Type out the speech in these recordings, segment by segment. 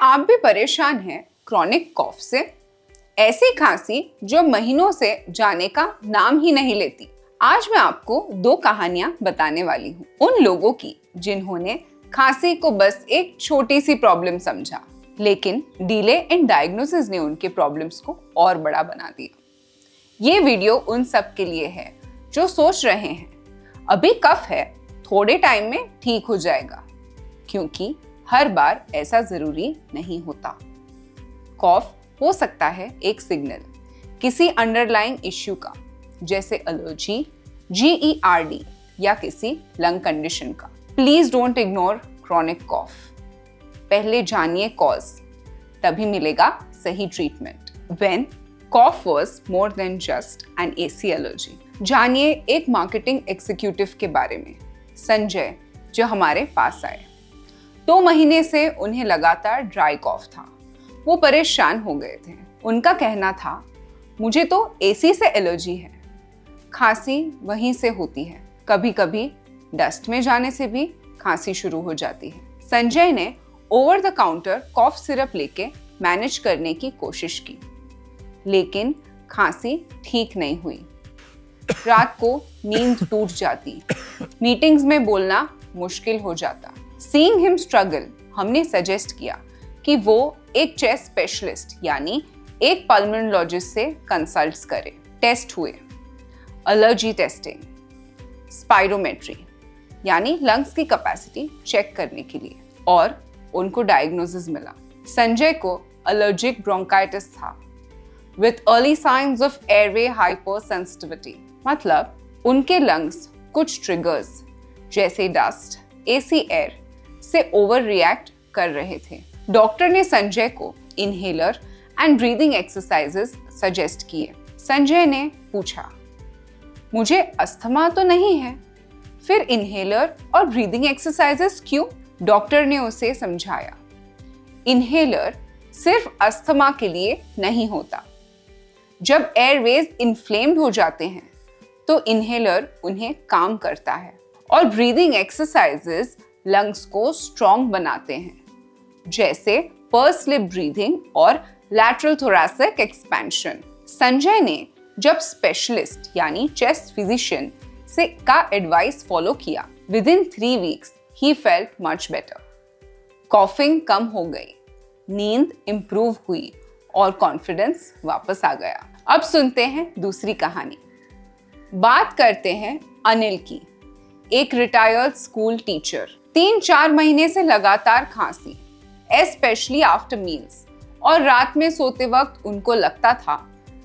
आप भी परेशान हैं क्रॉनिक कॉफ से? ऐसी खांसी जो महीनों से जाने का नाम ही नहीं लेती। आज मैं आपको 2 कहानियां बताने वाली हूँ, उन लोगों की जिन्होंने खांसी को बस एक छोटी सी प्रॉब्लम समझा, लेकिन डिले इन डायग्नोसिस ने उनके प्रॉब्लम्स को और बड़ा बना दिया। ये वीडियो उन सब के लिए है जो सोच रहे हैं अभी कफ है, थोड़े टाइम में ठीक हो जाएगा, क्योंकि हर बार ऐसा जरूरी नहीं होता। कॉफ हो सकता है एक सिग्नल किसी अंडरलाइंग इश्यू का, जैसे एलर्जी, GERD या किसी लंग कंडीशन का। Please don't ignore chronic cough. पहले जानिए कॉज, तभी मिलेगा सही treatment. When cough was more than just an AC allergy. जानिए एक मार्केटिंग एग्जीक्यूटिव के बारे में, संजय, जो हमारे पास आए। 2 महीने से उन्हें लगातार ड्राई कॉफ था। वो परेशान हो गए थे। उनका कहना था, मुझे तो AC से एलर्जी है। खांसी वहीं से होती है, कभी कभी डस्ट में जाने से भी खांसी शुरू हो जाती है। संजय ने over the counter cough syrup लेके मैनेज करने की कोशिश की, लेकिन खांसी ठीक नहीं हुई। रात को नींद टूट जाती, मीटिंग्स में बोलना मुश्किल हो जाता। Seeing him struggle, हमने सजेस्ट किया कि वो एक चेस्ट स्पेशलिस्ट यानी एक पल्मोनोलॉजिस्ट से कंसल्ट करे। टेस्ट हुए, एलर्जी टेस्टिंग, स्पाइरोमेट्री यानी लंग्स की कैपेसिटी चेक करने के लिए, और उनको डायग्नोसिस मिला। संजय को एलर्जिक ब्रोंकाइटिस था with early signs of airway hypersensitivity. मतलब उनके लंग्स कुछ ट्रिगर्स जैसे डस्ट, AC एयर से ओवर रिएक्ट कर रहे थे। डॉक्टर ने संजय को inhaler and breathing exercises suggest किए। संजय ने पूछा, मुझे अस्थमा तो नहीं है, फिर इनहेलर और ब्रीदिंग एक्सरसाइजेस क्यों? डॉक्टर ने उसे समझाया, इनहेलर सिर्फ अस्थमा के लिए नहीं होता। जब एयरवेज इन्फ्लेम्ड हो जाते हैं तो इनहेलर उन्हें काम करता है, और ब्रीदिंग एक्सरसाइजेस लंग्स को स्ट्रॉन्ग बनाते हैं, जैसे पर्स लिप ब्रीदिंग और लैटरल थोरैसिक एक्सपेंशन। संजय ने जब स्पेशलिस्ट यानी चेस्ट फिजिशियन से का एडवाइस फॉलो किया, विदिन 3 वीक्स ही फेल्ट मच बेटर। कॉफिंग कम हो गई, नींद इंप्रूव हुई और कॉन्फिडेंस वापस आ गया। अब सुनते हैं दूसरी कहानी। बात करते हैं अनिल की, एक रिटायर्ड स्कूल टीचर। 3-4 महीने से लगातार खांसी, एस्पेशली आफ्टर मील्स, और रात में सोते वक्त उनको लगता था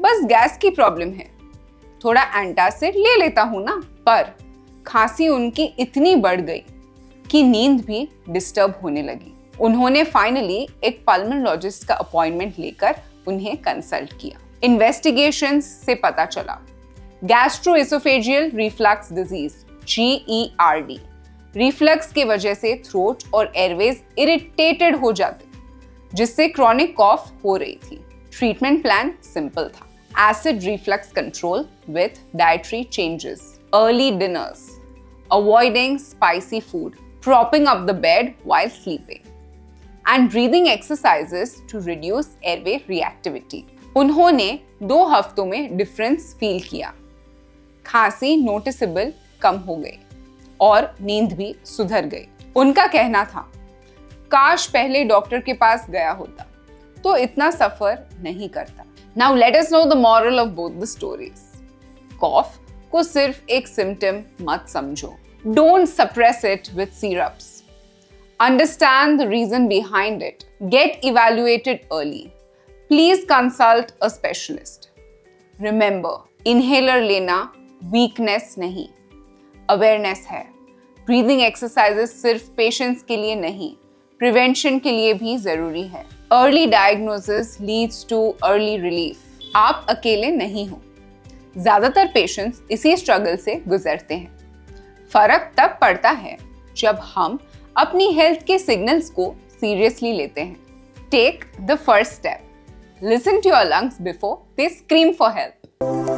बस गैस की प्रॉब्लम है, थोड़ा एंटासिड ले लेता हूं ना। पर खांसी उनकी इतनी बढ़ गई कि नींद भी डिस्टर्ब होने लगी। उन्होंने फाइनली एक पल्मोनोलॉजिस्ट का अपॉइंटमेंट लेकर उन्हें कंसल्ट किया। इन्वेस्टिगेशंस से पता चला gastro-oesophageal reflux disease, GERD। Reflux की वजह से थ्रोट और एयरवेज इरिटेटेड हो जाते, जिससे क्रॉनिक कॉफ हो रही थी। ट्रीटमेंट प्लान सिंपल था, acid reflux control with dietary changes, early dinners, avoiding spicy food, propping up the bed while sleeping, and breathing exercises to reduce airway reactivity. उन्होंने 2 हफ्तों में डिफरेंस फील किया, खांसी नोटिसेबल कम हो गई और नींद भी सुधर गई। उनका कहना था, काश पहले डॉक्टर के पास गया होता तो इतना सफर नहीं करता। Now let us know the moral of both the stories. कॉफ को सिर्फ एक सिम्टम मत समझो। Don't suppress it with syrups. Understand the reason behind it. Get evaluated early. Please consult a specialist. Remember, inhaler लेना weakness नहीं, awareness है। Breathing exercises सिर्फ patients के लिए नहीं, prevention के लिए भी जरूरी है। Early diagnosis leads to early relief. आप अकेले नहीं हो, ज्यादातर पेशेंट्स इसी स्ट्रगल से गुजरते हैं। फर्क तब पड़ता है जब हम अपनी हेल्थ के सिग्नल्स को सीरियसली लेते हैं। Take the first step, listen to your lungs before they scream for help.